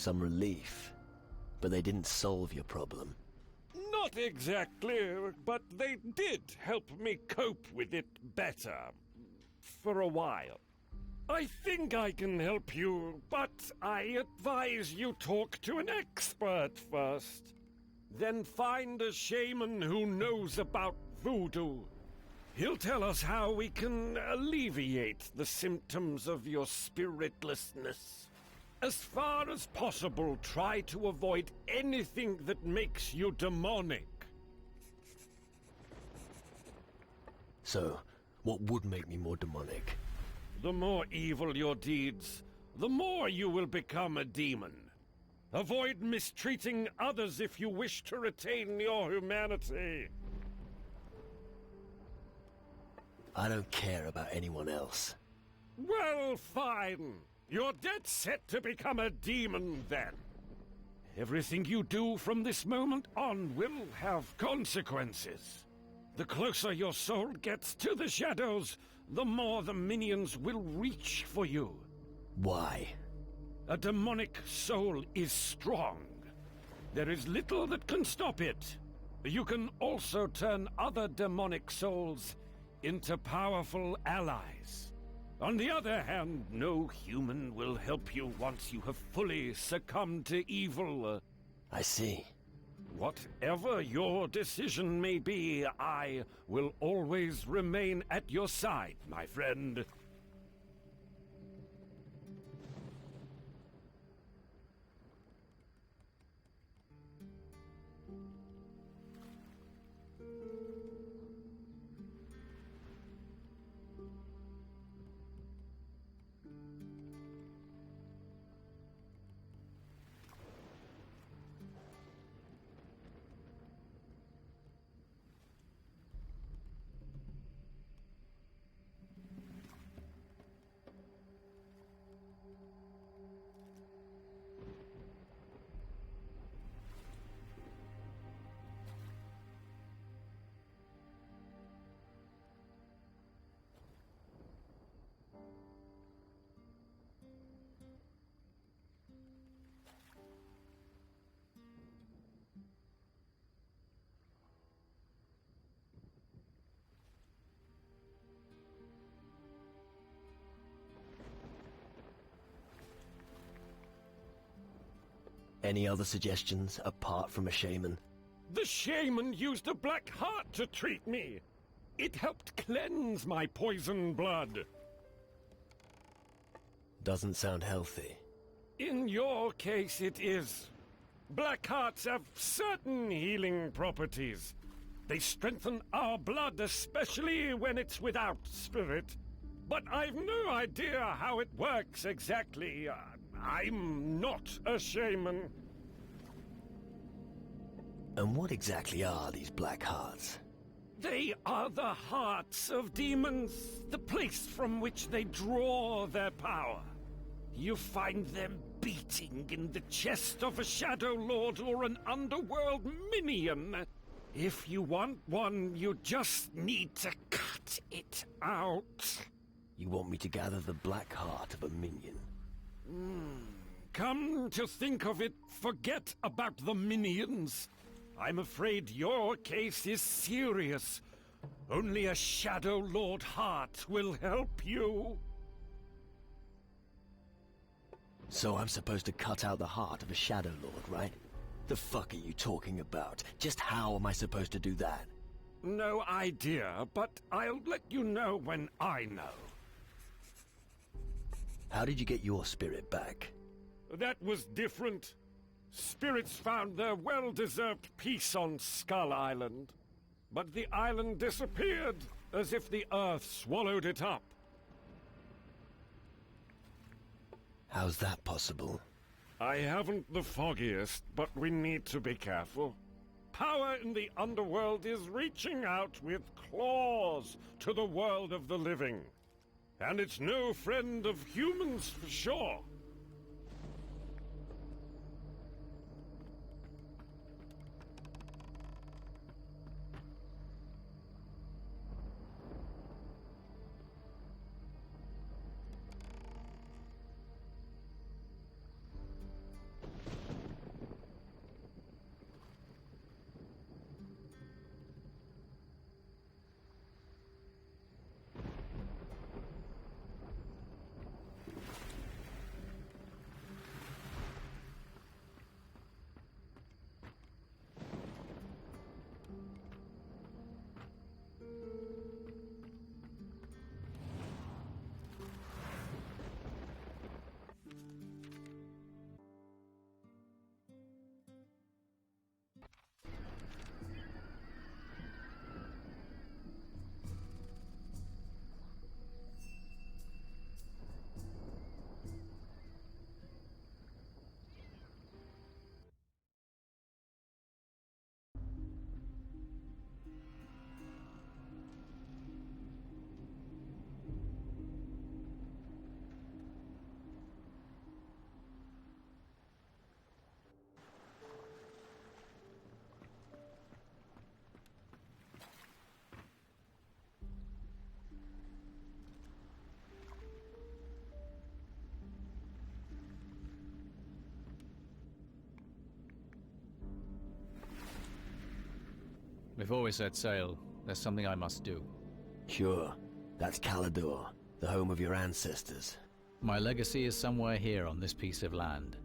some relief, but they didn't solve your problem. Not exactly, but they did help me cope with it better. For a while. I think I can help you, but I advise you talk to an expert first. Then find a shaman who knows about voodoo. He'll tell us how we can alleviate the symptoms of your spiritlessness. As far as possible, try to avoid anything that makes you demonic. So, what would make me more demonic? The more evil your deeds, the more you will become a demon. Avoid mistreating others if you wish to retain your humanity. I don't care about anyone else. Well, fine. You're dead set to become a demon, then. Everything you do from this moment on will have consequences. The closer your soul gets to the shadows, the more the minions will reach for you. Why? A demonic soul is strong. There is little that can stop it. You can also turn other demonic souls into powerful allies. On the other hand, no human will help you once you have fully succumbed to evil. I see. Whatever your decision may be, I will always remain at your side, my friend. Any other suggestions apart from a shaman? The shaman used a black heart to treat me. It helped cleanse my poison blood. Doesn't sound healthy. In your case, it is. Black hearts have certain healing properties. They strengthen our blood, especially when it's without spirit. But I've no idea how it works exactly. I'm not a shaman. And what exactly are these black hearts? They are the hearts of demons, the place from which they draw their power. You find them beating in the chest of a Shadow Lord or an underworld minion. If you want one, you just need to cut it out. You want me to gather the black heart of a minion? Come to think of it, forget about the minions. I'm afraid your case is serious. Only a Shadow Lord heart will help you. So I'm supposed to cut out the heart of a Shadow Lord, right? The fuck are you talking about? Just how am I supposed to do that? No idea, but I'll let you know when I know. How did you get your spirit back? That was different. Spirits found their well-deserved peace on Skull Island. But the island disappeared, as if the earth swallowed it up. How's that possible? I haven't the foggiest, but we need to be careful. Power in the underworld is reaching out with claws to the world of the living. And it's no friend of humans for sure. Before we set sail, there's something I must do. Sure. That's Calidor, the home of your ancestors. My legacy is somewhere here on this piece of land.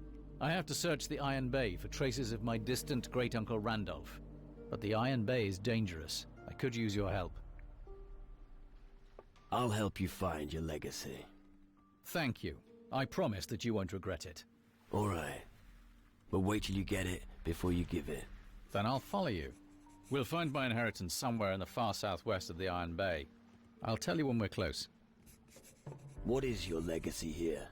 I have to search the Iron Bay for traces of my distant great-uncle Randolph. But the Iron Bay is dangerous. I could use your help. I'll help you find your legacy. Thank you. I promise that you won't regret it. All right. But wait till you get it before you give it. Then I'll follow you. We'll find my inheritance somewhere in the far southwest of the Iron Bay. I'll tell you when we're close. What is your legacy here?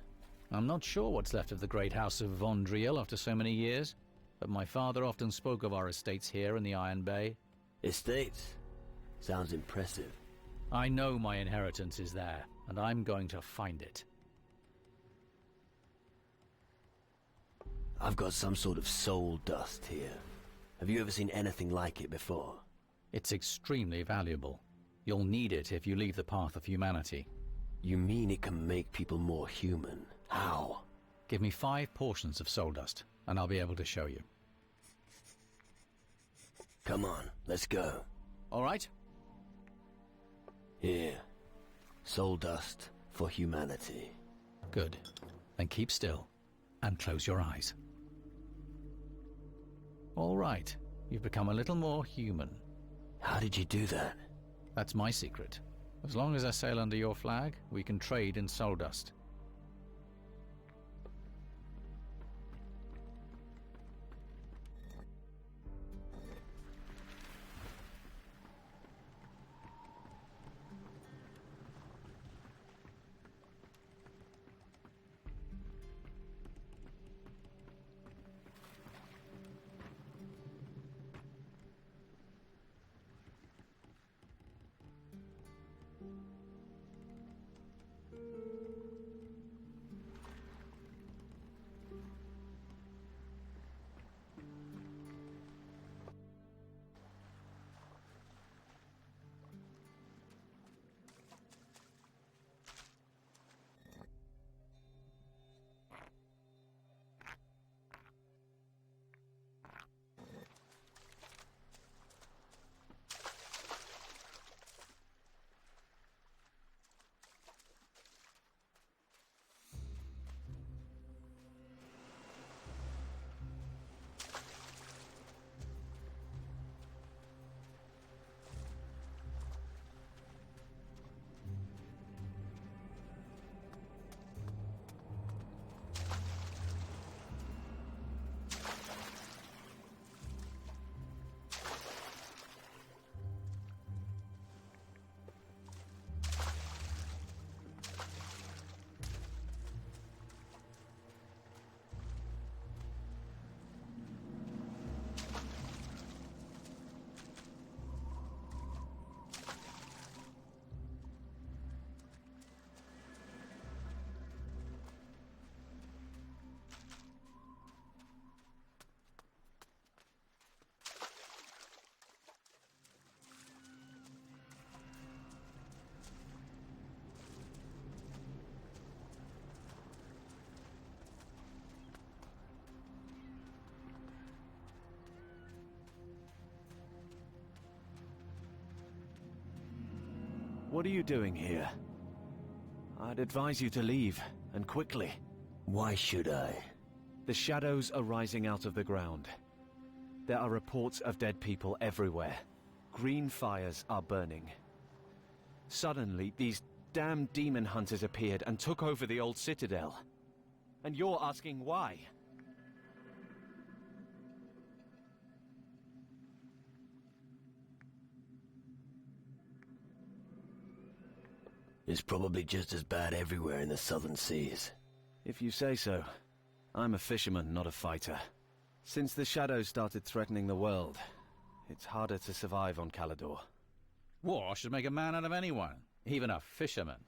I'm not sure what's left of the great house of Von Driel after so many years, but my father often spoke of our estates here in the Iron Bay. Estates? Sounds impressive. I know my inheritance is there, and I'm going to find it. I've got some sort of soul dust here. Have you ever seen anything like it before? It's extremely valuable. You'll need it if you leave the path of humanity. You mean it can make people more human? How? Give me 5 portions of soul dust, and I'll be able to show you. Come on, let's go. All right? Here. Soul dust for humanity. Good. Then keep still, and close your eyes. All right. You've become a little more human. How did you do that? That's my secret. As long as I sail under your flag, we can trade in soul dust. What are you doing here? I'd advise you to leave, and quickly. Why should I? The shadows are rising out of the ground. There are reports of dead people everywhere. Green fires are burning. Suddenly, these damn demon hunters appeared and took over the old citadel. And you're asking why? It's probably just as bad everywhere in the southern seas. If you say so. I'm a fisherman, not a fighter. Since the shadows started threatening the world, it's harder to survive on Calidor. War should make a man out of anyone, even a fisherman.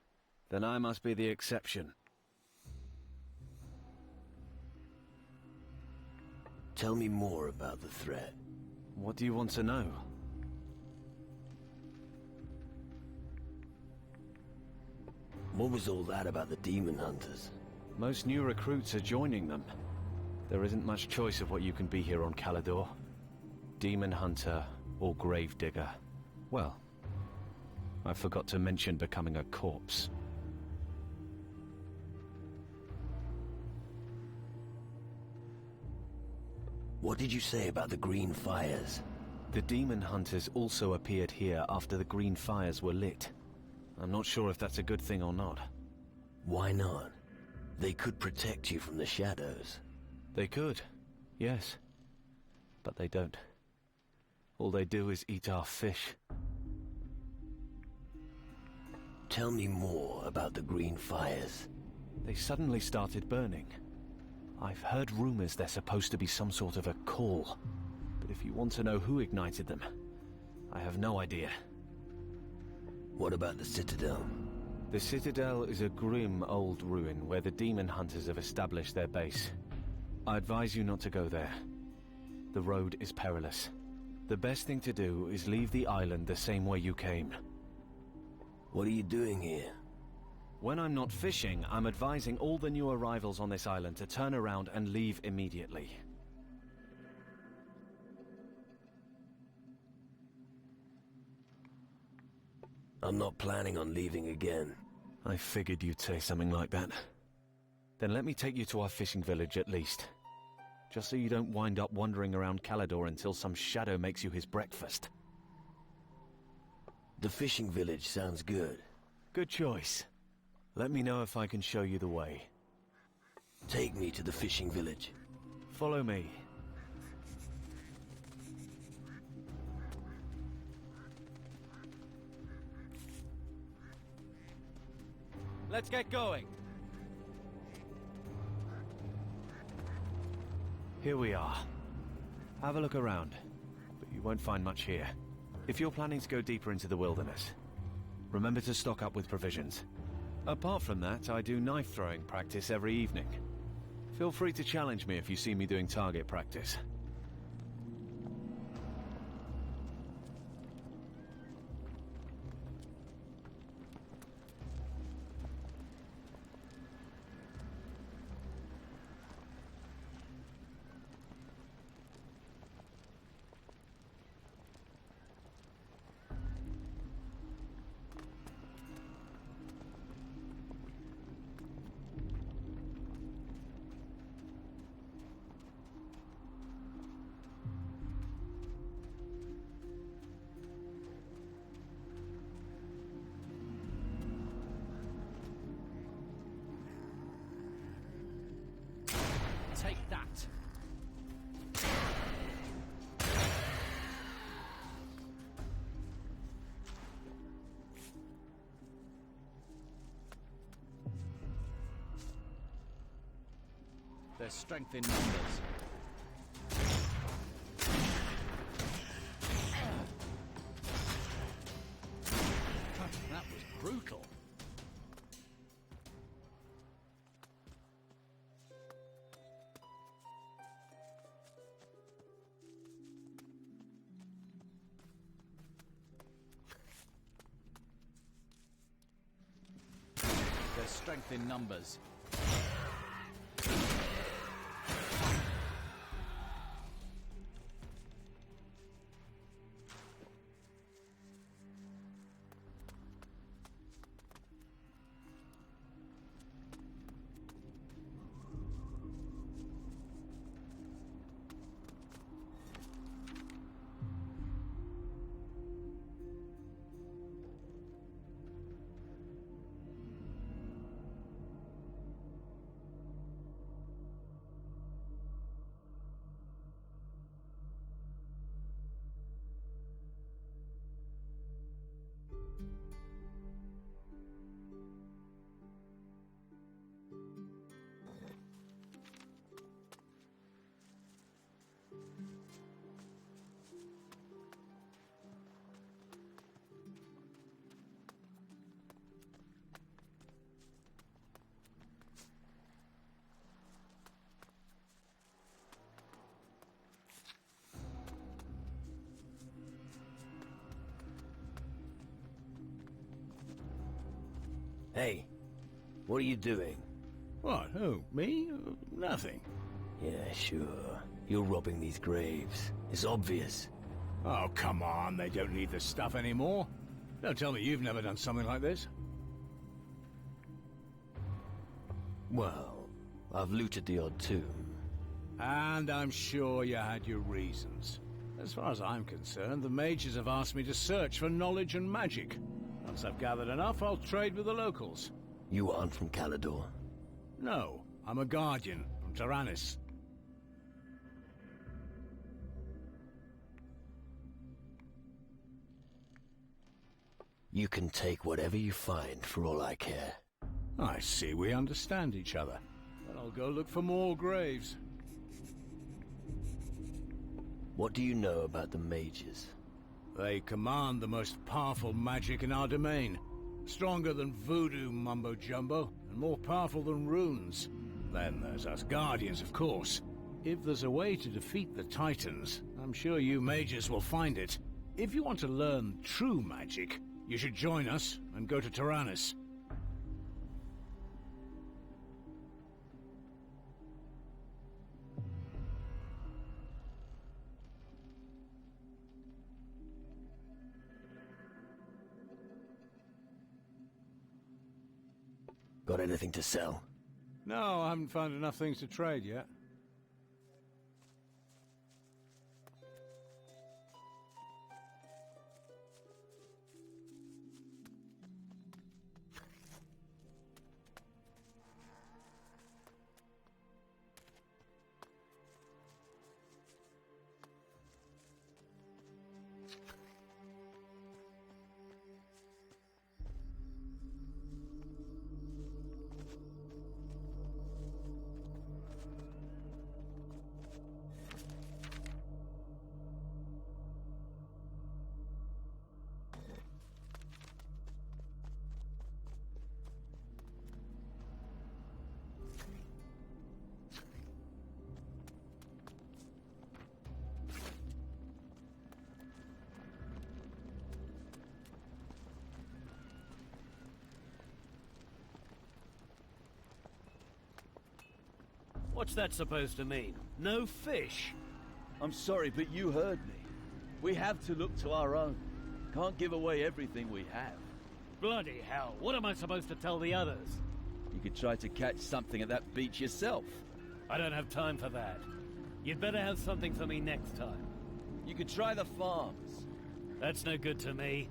Then I must be the exception. Tell me more about the threat. What do you want to know? What was all that about the demon hunters? Most new recruits are joining them. There isn't much choice of what you can be here on Calidor. Demon hunter, or gravedigger. Well, I forgot to mention becoming a corpse. What did you say about the green fires? The demon hunters also appeared here after the green fires were lit. I'm not sure if that's a good thing or not. Why not? They could protect you from the shadows. They could, yes. But they don't. All they do is eat our fish. Tell me more about the green fires. They suddenly started burning. I've heard rumors they're supposed to be some sort of a call. But if you want to know who ignited them, I have no idea. What about the Citadel? The Citadel is a grim old ruin where the demon hunters have established their base. I advise you not to go there. The road is perilous. The best thing to do is leave the island the same way you came. What are you doing here? When I'm not fishing, I'm advising all the new arrivals on this island to turn around and leave immediately. I'm not planning on leaving again. I figured you'd say something like that. Then let me take you to our fishing village at least. Just so you don't wind up wandering around Calidor until some shadow makes you his breakfast. The fishing village sounds good. Good choice. Let me know if I can show you the way. Take me to the fishing village. Follow me. Let's get going. Here we are. Have a look around, but you won't find much here. If you're planning to go deeper into the wilderness, remember to stock up with provisions. Apart from that, I do knife throwing practice every evening. Feel free to challenge me if you see me doing target practice. Take that. There's strength in numbers. That was brutal. There's strength in numbers. Hey, what are you doing? What? Who? Me? Nothing. Yeah, sure. You're robbing these graves. It's obvious. Oh, come on, they don't need the stuff anymore. Don't tell me you've never done something like this. Well, I've looted the odd tomb. And I'm sure you had your reasons. As far as I'm concerned, the mages have asked me to search for knowledge and magic. Once I've gathered enough, I'll trade with the locals. You aren't from Calador? No, I'm a guardian from Taranis. You can take whatever you find for all I care. I see we understand each other. Then I'll go look for more graves. What do you know about the mages? They command the most powerful magic in our domain. Stronger than voodoo mumbo-jumbo, and more powerful than runes. Then there's us Guardians, of course. If there's a way to defeat the Titans, I'm sure you mages will find it. If you want to learn true magic, you should join us and go to Taranis. Got anything to sell? No, I haven't found enough things to trade yet. What's that supposed to mean? No fish? I'm sorry, but you heard me. We have to look to our own. Can't give away everything we have. Bloody hell, what am I supposed to tell the others? You could try to catch something at that beach yourself. I don't have time for that. You'd better have something for me next time. You could try the farms. That's no good to me.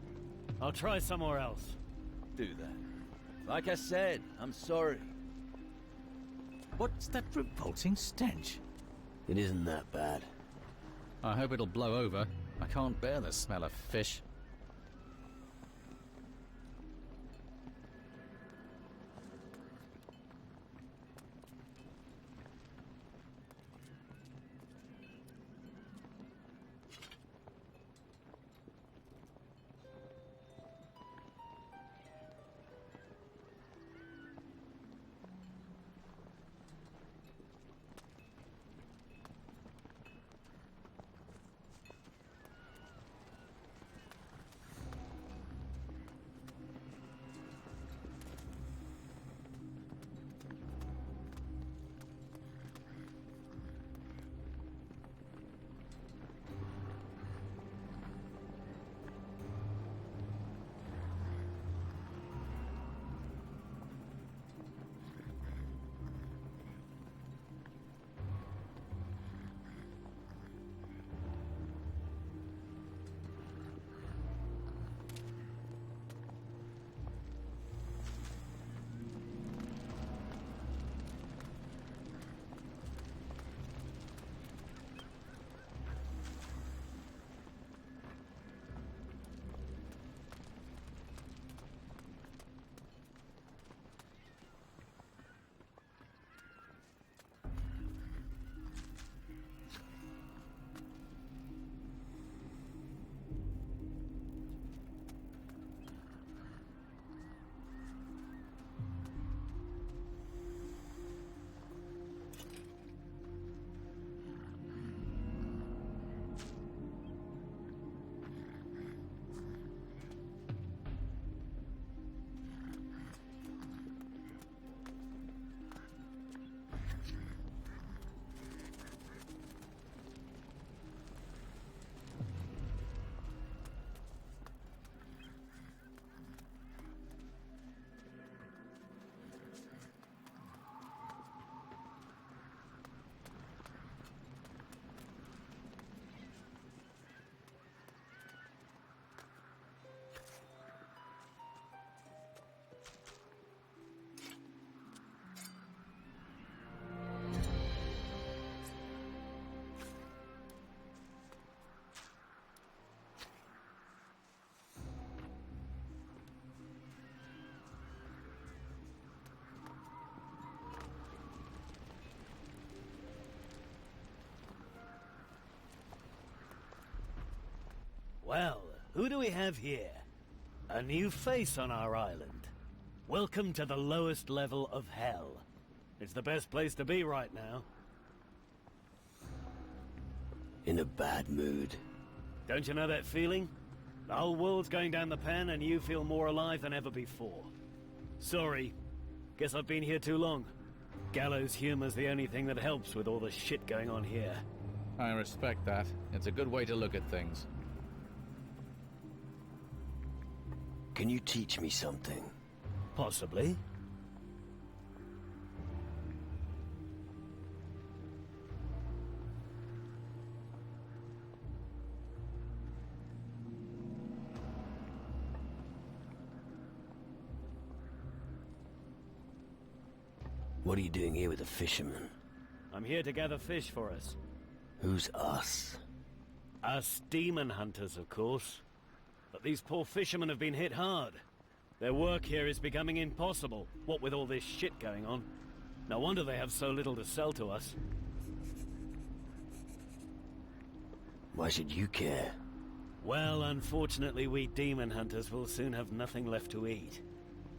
I'll try somewhere else. Do that. Like I said, I'm sorry. What's that revolting stench? It isn't that bad. I hope it'll blow over. I can't bear the smell of fish. Well, who do we have here? A new face on our island. Welcome to the lowest level of hell. It's the best place to be right now. In a bad mood. Don't you know that feeling? The whole world's going down the pan and you feel more alive than ever before. Sorry. Guess I've been here too long. Gallows humor's the only thing that helps with all the shit going on here. I respect that. It's a good way to look at things. Can you teach me something? Possibly. What are you doing here with a fisherman? I'm here to gather fish for us. Who's us? Us demon hunters, of course. But these poor fishermen have been hit hard. Their work here is becoming impossible, what with all this shit going on. No wonder they have so little to sell to us. Why should you care? Well, unfortunately, we demon hunters will soon have nothing left to eat.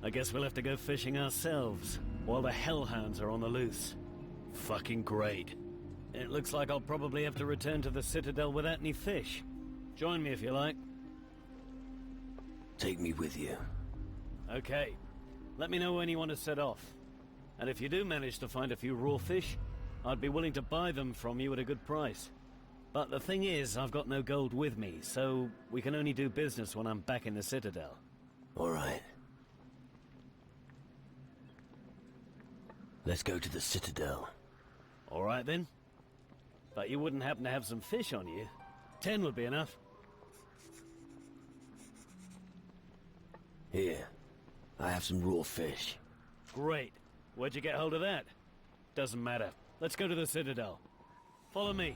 I guess we'll have to go fishing ourselves, while the hellhounds are on the loose. Fucking great. It looks like I'll probably have to return to the Citadel without any fish. Join me if you like. Take me with you. Okay. Let me know when you want to set off. And if you do manage to find a few raw fish, I'd be willing to buy them from you at a good price. But the thing is, I've got no gold with me, so we can only do business when I'm back in the Citadel. All right. Let's go to the Citadel. All right then. But you wouldn't happen to have some fish on you? 10 would be enough. Here. I have some raw fish. Great. Where'd you get hold of that? Doesn't matter. Let's go to the Citadel. Follow me.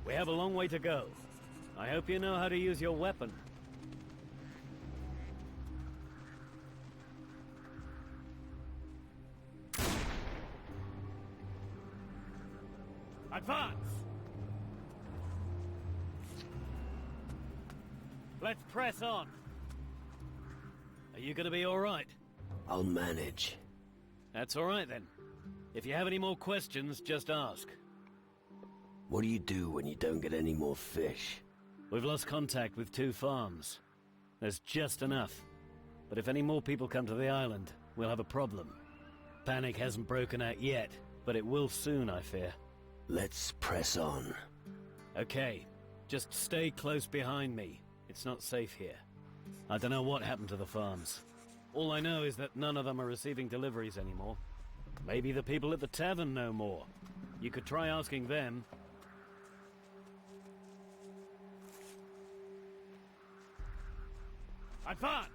We have a long way to go. I hope you know how to use your weapon. Advance! Let's press on. Are you gonna be all right? I'll manage. That's all right then. If you have any more questions, just ask. What do you do when you don't get any more fish? We've lost contact with 2 farms. There's just enough. But if any more people come to the island, we'll have a problem. Panic hasn't broken out yet, but it will soon, I fear. Let's press on. Okay, just stay close behind me. It's not safe here. I don't know what happened to the farms. All I know is that none of them are receiving deliveries anymore. Maybe the people at the tavern know more. You could try asking them. Advance!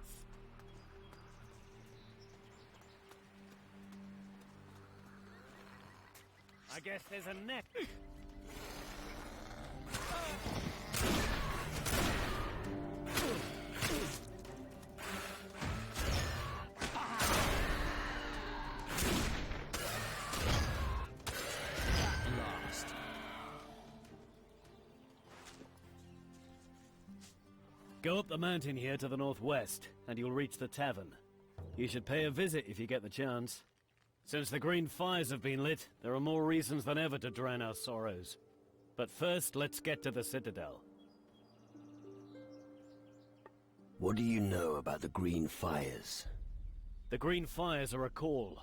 I guess there's a net. Go up the mountain here to the northwest, and you'll reach the tavern. You should pay a visit if you get the chance. Since the green fires have been lit, there are more reasons than ever to drown our sorrows. But first, let's get to the Citadel. What do you know about the green fires? The green fires are a call.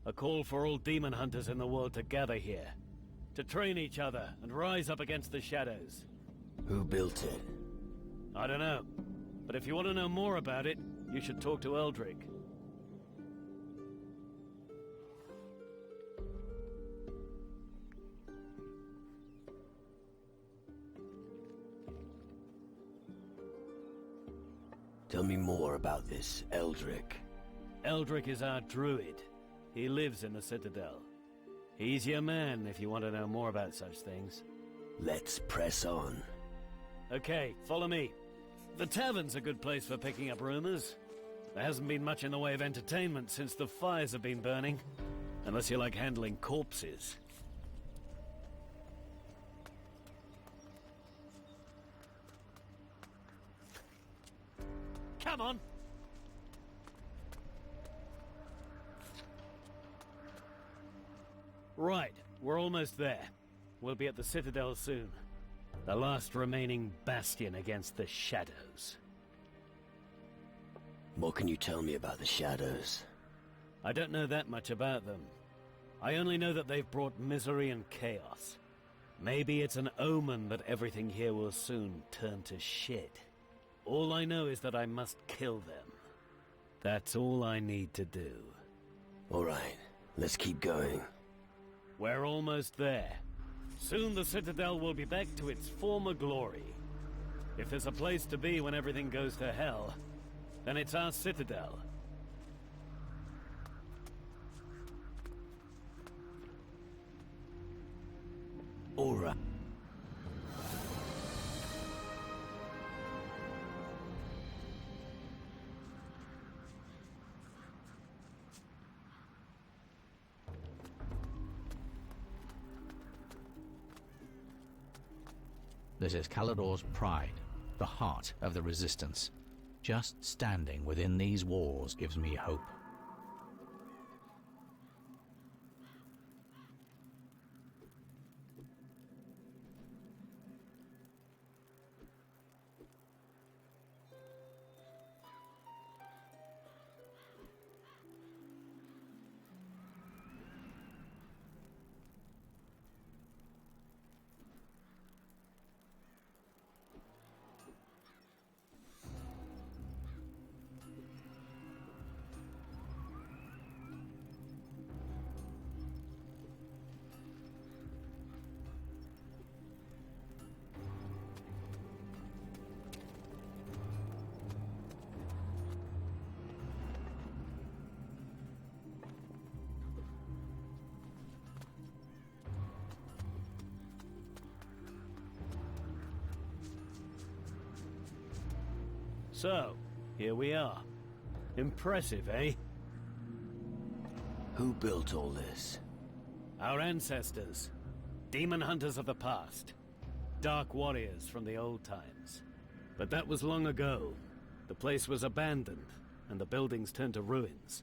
A call for all demon hunters in the world to gather here. To train each other and rise up against the shadows. Who built it? I don't know. But if you want to know more about it, you should talk to Eldrick. Tell me more about this, Eldrick. Eldrick is our druid. He lives in the Citadel. He's your man if you want to know more about such things. Let's press on. Okay, follow me. The tavern's a good place for picking up rumors. There hasn't been much in the way of entertainment since the fires have been burning. Unless you like handling corpses. come on. Right, we're almost there. We'll be at the Citadel soon. The last remaining bastion against the Shadows. What can you tell me about the Shadows? I don't know that much about them. I only know that they've brought misery and chaos. Maybe it's an omen that everything here will soon turn to shit. All I know is that I must kill them. That's all I need to do. All right, let's keep going. We're almost there. Soon the Citadel will be back to its former glory. If there's a place to be when everything goes to hell, then it's our Citadel. All right. This is Calador's pride, the heart of the Resistance. Just standing within these walls gives me hope. So, here we are. Impressive, eh? Who built all this? Our ancestors. Demon hunters of the past. Dark warriors from the old times. But that was long ago. The place was abandoned, and the buildings turned to ruins.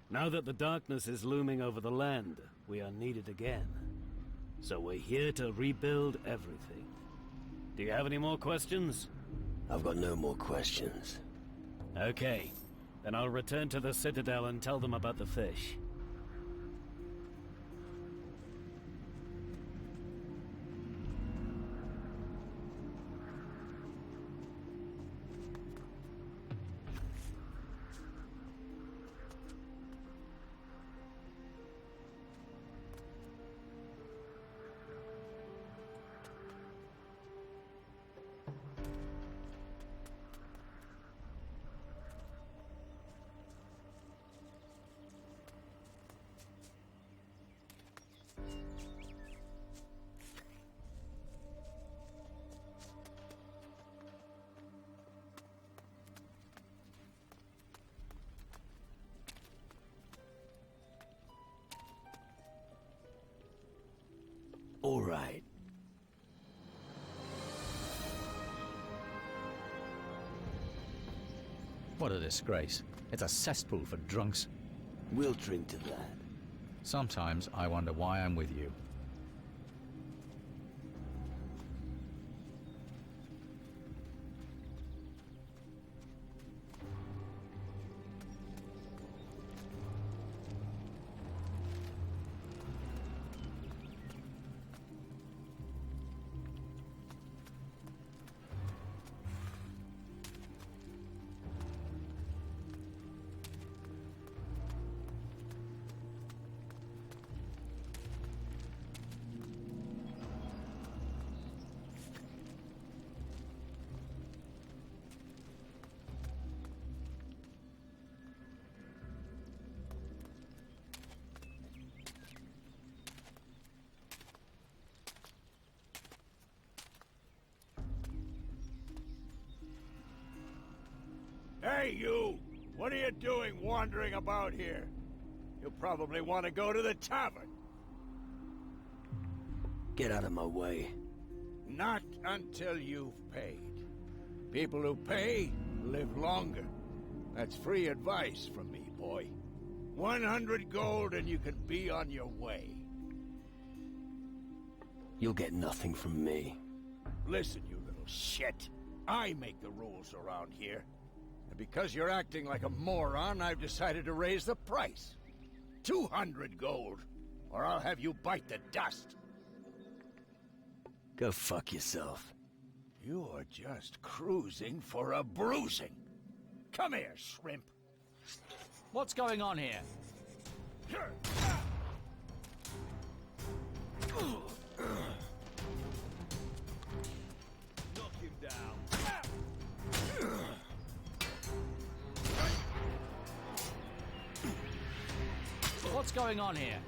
Now that the darkness is looming over the land, we are needed again. So we're here to rebuild everything. Do you have any more questions? I've got no more questions. Okay. Then I'll return to the Citadel and tell them about the fish. All right. What a disgrace. It's a cesspool for drunks. We'll drink to that. Sometimes I wonder why I'm with you. Hey, you! What are you doing wandering about here? You'll probably want to go to the tavern. Get out of my way. Not until you've paid. People who pay live longer. That's free advice from me, boy. 100 gold and you can be on your way. You'll get nothing from me. Listen, you little shit. I make the rules around here. And because you're acting like a moron, I've decided to raise the price. 200 gold, or I'll have you bite the dust. Go fuck yourself. You're just cruising for a bruising. Come here, shrimp. What's going on here? Knock him down. What's going on here?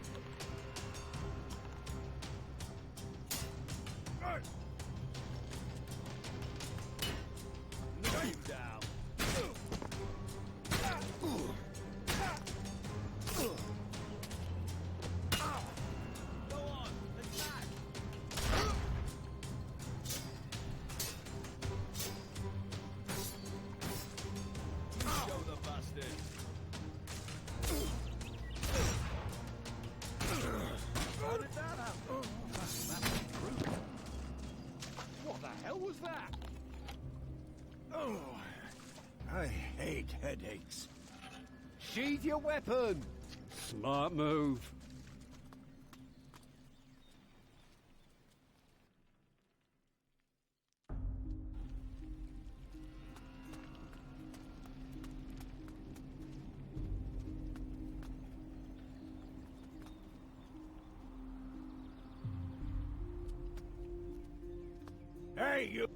Knock him down. Go on, attack. Show the bastard. How did that happen? What the hell was that? Oh, I hate headaches. Sheath your weapon! Smart move. Hey, you!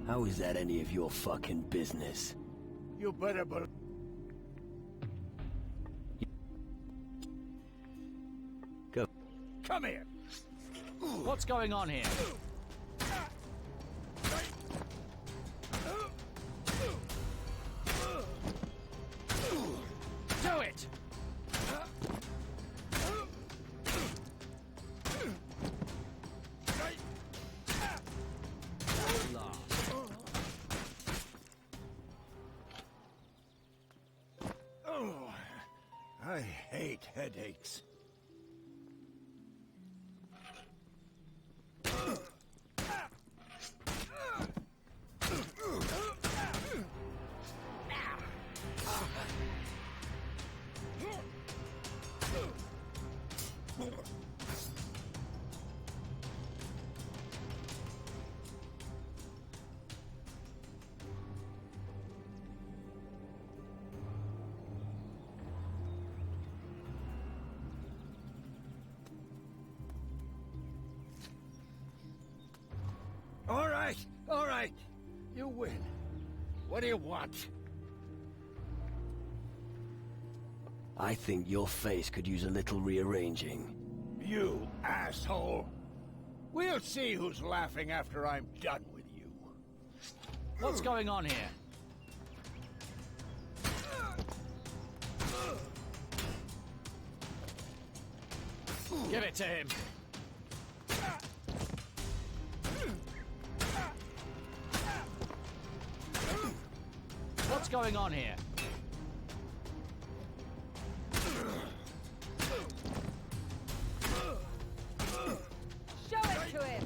How is that any of your fucking business? You better believe... Go. Come here! What's going on here? Do it! Oh, I hate headaches. All right. You win. What do you want? I think your face could use a little rearranging. You asshole. We'll see who's laughing after I'm done with you. What's going on here? Give it to him. What's going on here? Show it to him!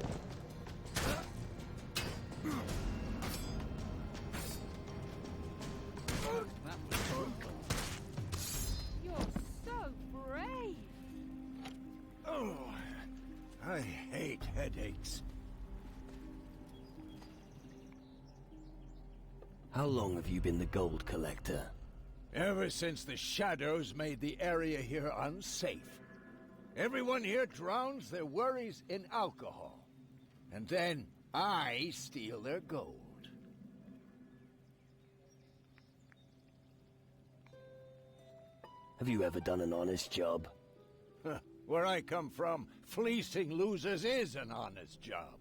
You're so brave! Oh, I hate headaches. How long have you been the gold collector? Ever since the shadows made the area here unsafe. Everyone here drowns their worries in alcohol. And then I steal their gold. Have you ever done an honest job? Where I come from, fleecing losers is an honest job.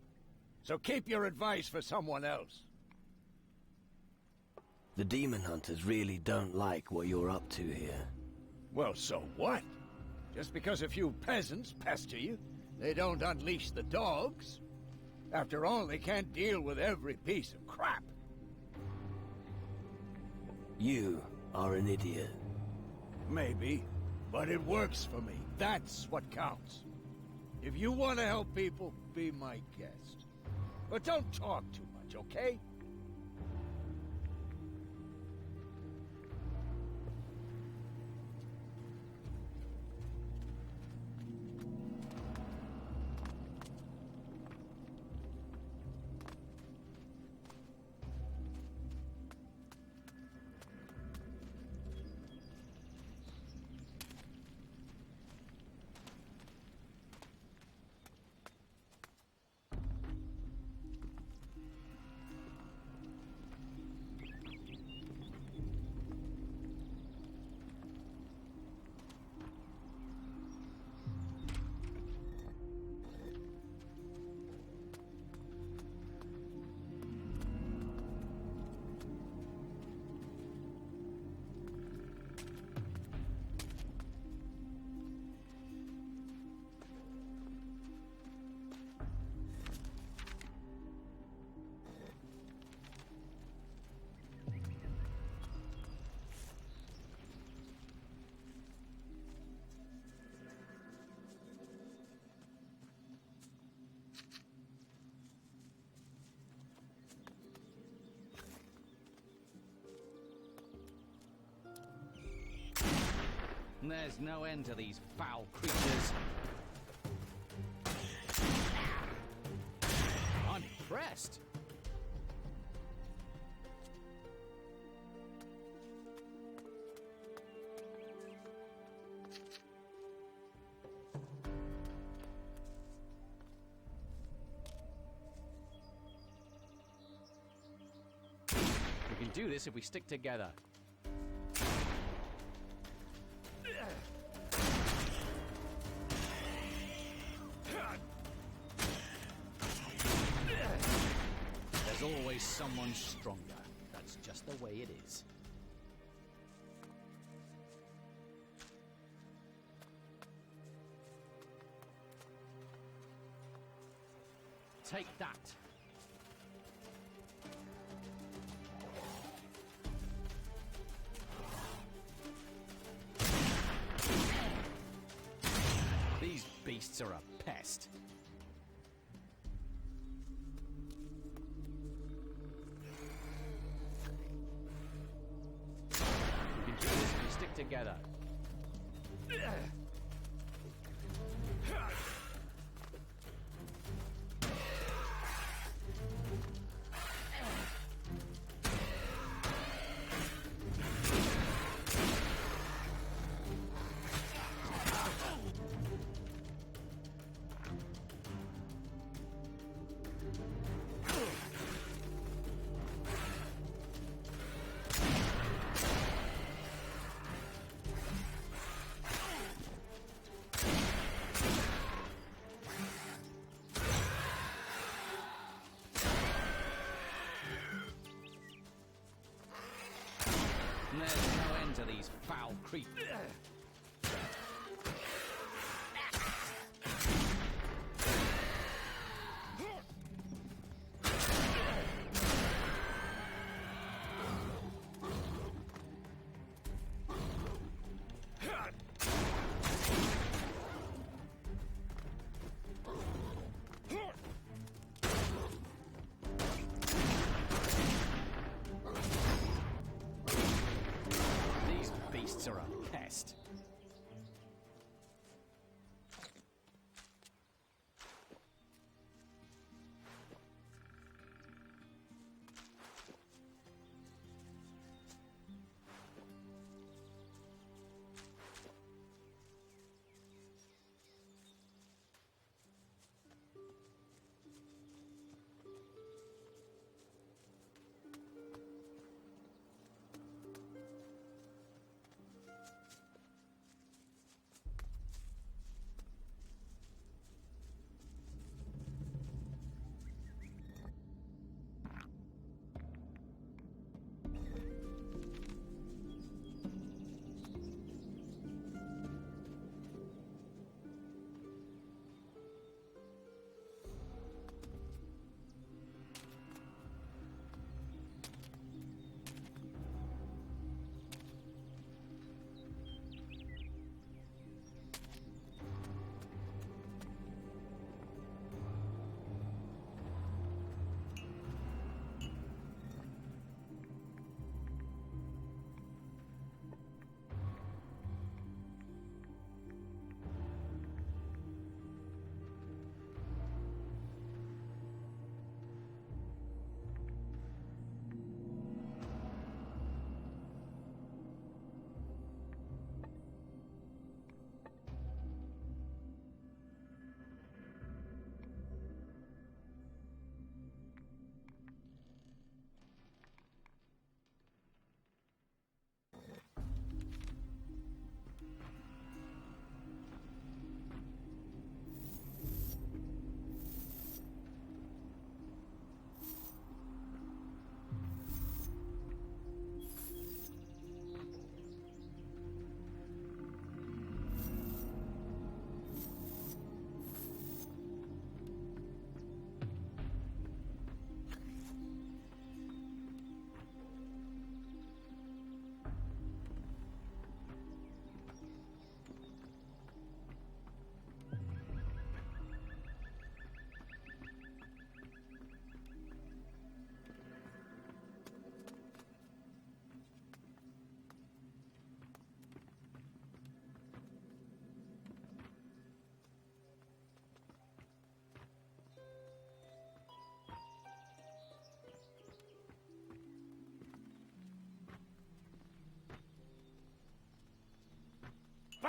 So keep your advice for someone else. The demon hunters really don't like what you're up to here. Well, so what? Just because a few peasants pester you, they don't unleash the dogs. After all, they can't deal with every piece of crap. You are an idiot. Maybe, but it works for me. That's what counts. If you want to help people, be my guest. But don't talk too much, okay? There's no end to these foul creatures. I'm impressed. We can do this if we stick together. There's always someone stronger. That's just the way it is. Take that. These beasts are a pest. We can do this if we stick together. There's no end to these foul creatures. Are a pest.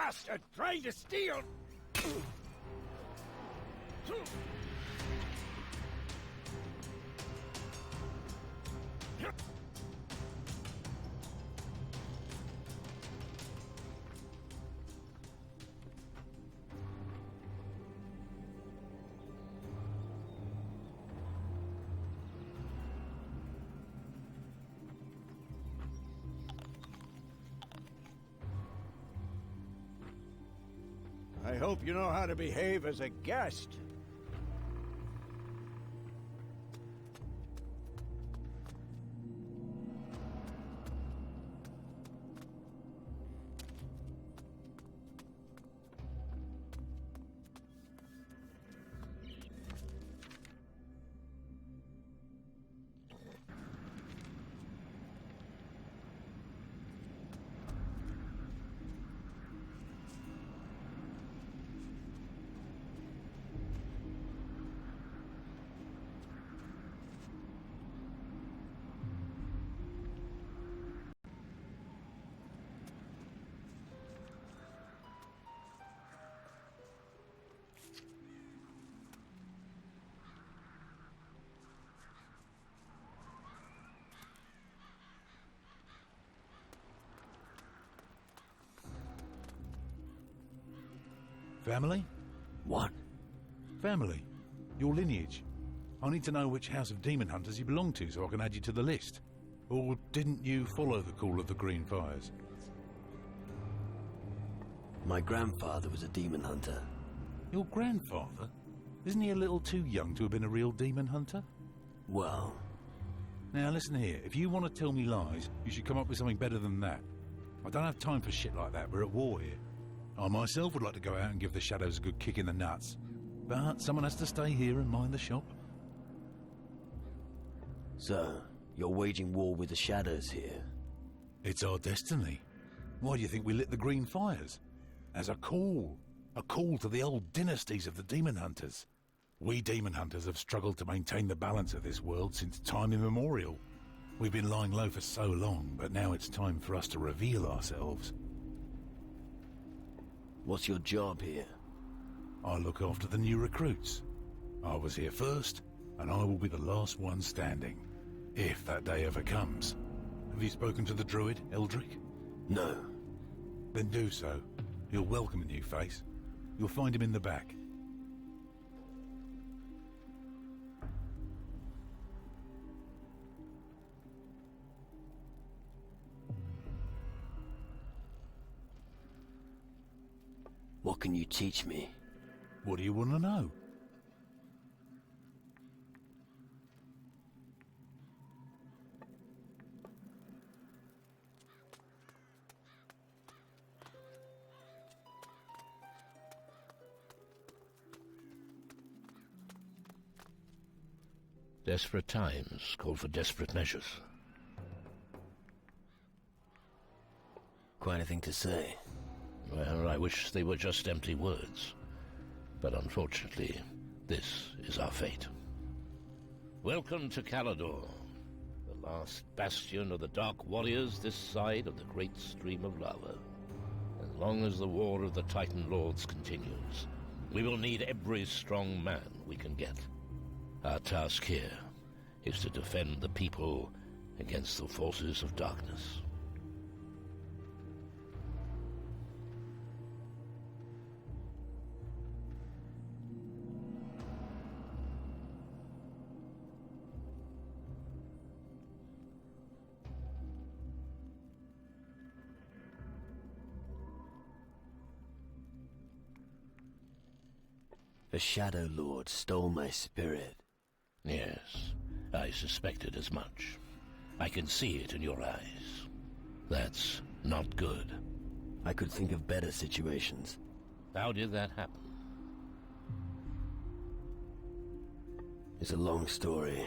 bastard trying to steal... I hope you know how to behave as a guest. Family? What? Family. Your lineage. I need to know which house of demon hunters you belong to so I can add you to the list. Or didn't you follow the call of the Green Fires? My grandfather was a demon hunter. Your grandfather? Isn't he a little too young to have been a real demon hunter? Well... Now listen here, if you want to tell me lies, you should come up with something better than that. I don't have time for shit like that, we're at war here. I myself would like to go out and give the shadows a good kick in the nuts. But someone has to stay here and mind the shop. So, you're waging war with the shadows here? It's our destiny. Why do you think we lit the Green Fires? As a call. A call to the old dynasties of the demon hunters. We demon hunters have struggled to maintain the balance of this world since time immemorial. We've been lying low for so long, but now it's time for us to reveal ourselves. What's your job here? I look after the new recruits. I was here first, and I will be the last one standing. If that day ever comes. Have you spoken to the druid, Eldrick? No. Then do so. He'll welcome a new face. You'll find him in the back. What can you teach me? What do you want to know? Desperate times call for desperate measures. Quite a thing to say. Well, I wish they were just empty words. But unfortunately, this is our fate. Welcome to Calador, the last bastion of the Dark Warriors this side of the great stream of lava. As long as the war of the Titan Lords continues, we will need every strong man we can get. Our task here is to defend the people against the forces of darkness. The Shadow Lord stole my spirit. Yes, I suspected as much. I can see it in your eyes. That's not good. I could think of better situations. How did that happen? It's a long story.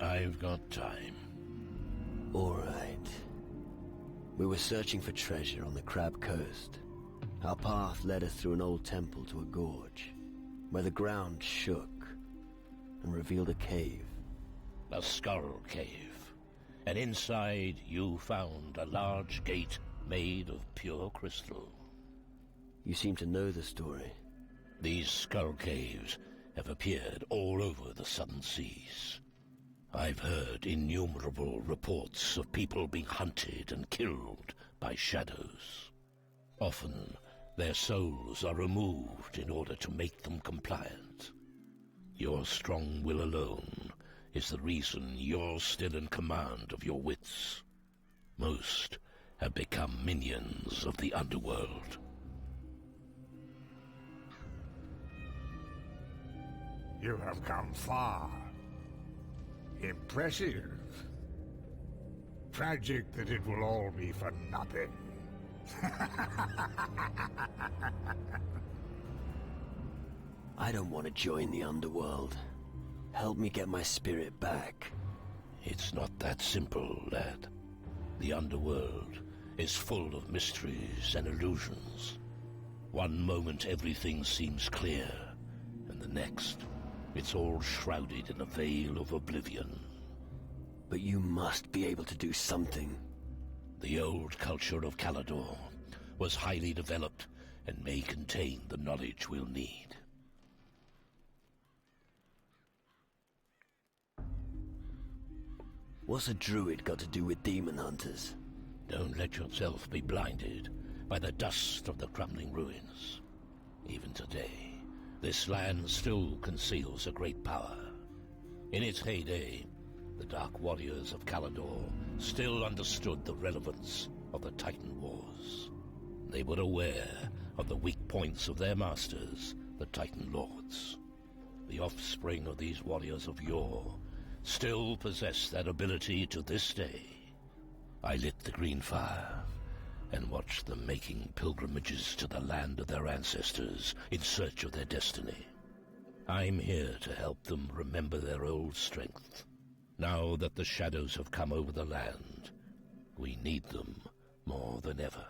I've got time. All right. We were searching for treasure on the Crab Coast. Our path led us through an old temple to a gorge, where the ground shook and revealed a cave. A skull cave. And inside you found a large gate made of pure crystal. You seem to know the story. These skull caves have appeared all over the southern seas. I've heard innumerable reports of people being hunted and killed by shadows. Often, their souls are removed in order to make them compliant. Your strong will alone is the reason you're still in command of your wits. Most have become minions of the underworld. You have come far. Impressive. Tragic that it will all be for nothing. I don't want to join the underworld. Help me get my spirit back. It's not that simple, lad. The underworld is full of mysteries and illusions. One moment everything seems clear, and the next, it's all shrouded in a veil of oblivion. But you must be able to do something. The old culture of Calidor was highly developed and may contain the knowledge we'll need. What's a druid got to do with demon hunters? Don't let yourself be blinded by the dust of the crumbling ruins. Even today, this land still conceals a great power. In its heyday, the Dark Warriors of Calidor still understood the relevance of the Titan Wars. They were aware of the weak points of their masters, the Titan Lords. The offspring of these warriors of yore still possess that ability to this day. I lit the green fire and watched them making pilgrimages to the land of their ancestors in search of their destiny. I'm here to help them remember their old strength. Now that the shadows have come over the land, we need them more than ever.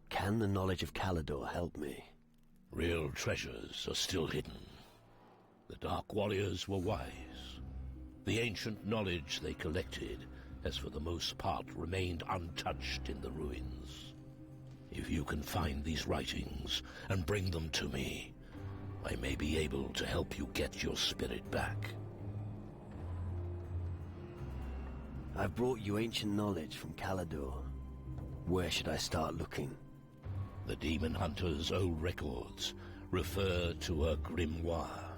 Can the knowledge of Calidor help me? Real treasures are still hidden. The Dark Warriors were wise. The ancient knowledge they collected has for the most part remained untouched in the ruins. If you can find these writings and bring them to me, I may be able to help you get your spirit back. I've brought you ancient knowledge from Calidor. Where should I start looking? The Demon Hunter's old records refer to a grimoire,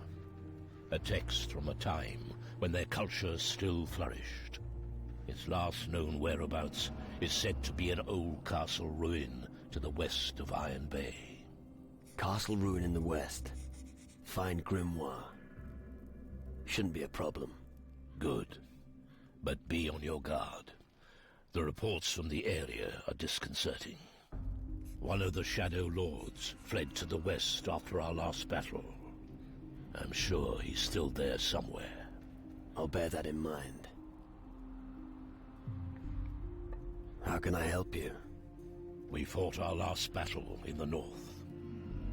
a text from a time when their culture still flourished. Its last known whereabouts is said to be an old castle ruin to the west of Iron Bay. Castle ruin in the west. Find grimoire. Shouldn't be a problem. Good. But be on your guard. The reports from the area are disconcerting. One of the Shadow Lords fled to the west after our last battle. I'm sure he's still there somewhere. I'll bear that in mind. How can I help you? We fought our last battle in the north.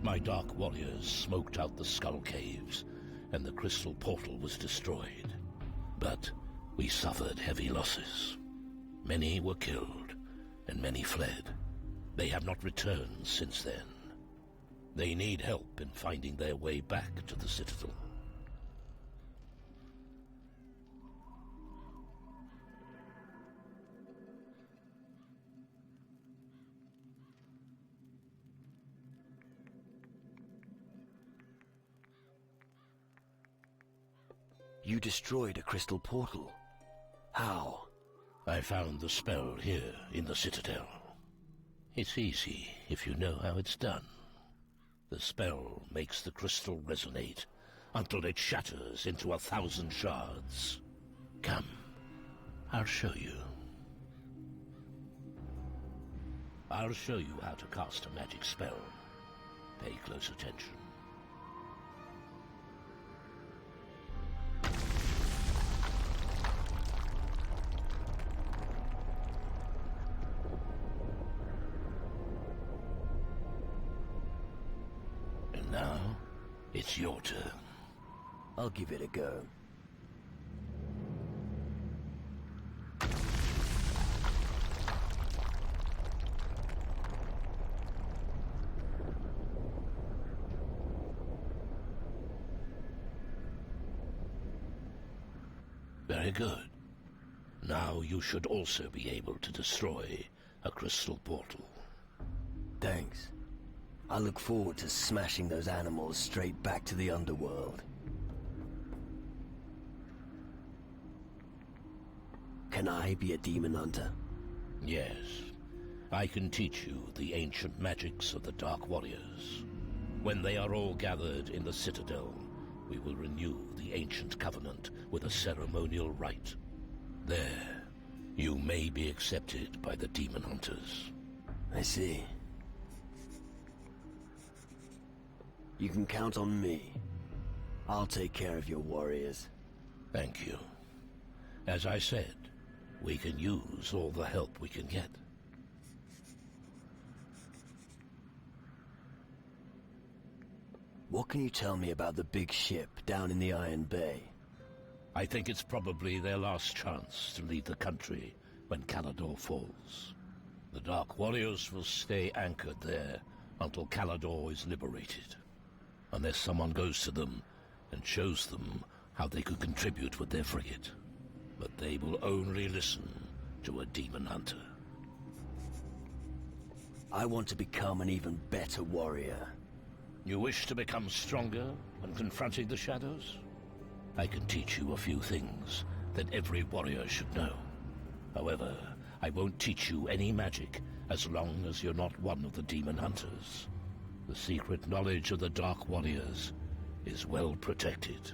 My Dark Warriors smoked out the Skull Caves, and the Crystal Portal was destroyed. But we suffered heavy losses. Many were killed, and many fled. They have not returned since then. They need help in finding their way back to the Citadel. You destroyed a crystal portal. How? I found the spell here in the Citadel. It's easy if you know how it's done. The spell makes the crystal resonate until it shatters into 1,000 shards. Come, I'll show you. I'll show you how to cast a magic spell. Pay close attention. Now, it's your turn. I'll give it a go. Very good. Now you should also be able to destroy a crystal portal. Thanks. I look forward to smashing those animals straight back to the underworld. Can I be a demon hunter? Yes. I can teach you the ancient magics of the Dark Warriors. When they are all gathered in the Citadel, we will renew the ancient covenant with a ceremonial rite. There, you may be accepted by the demon hunters. I see. You can count on me. I'll take care of your warriors. Thank you. As I said, we can use all the help we can get. What can you tell me about the big ship down in the Iron Bay? I think it's probably their last chance to lead the country when Calador falls. The Dark Warriors will stay anchored there until Calador is liberated. Unless someone goes to them and shows them how they could contribute with their frigate. But they will only listen to a demon hunter. I want to become an even better warrior. You wish to become stronger when confronting the shadows? I can teach you a few things that every warrior should know. However, I won't teach you any magic as long as you're not one of the demon hunters. The secret knowledge of the Dark Warriors is well protected.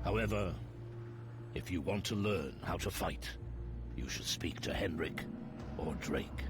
However, if you want to learn how to fight, you should speak to Henrik or Drake.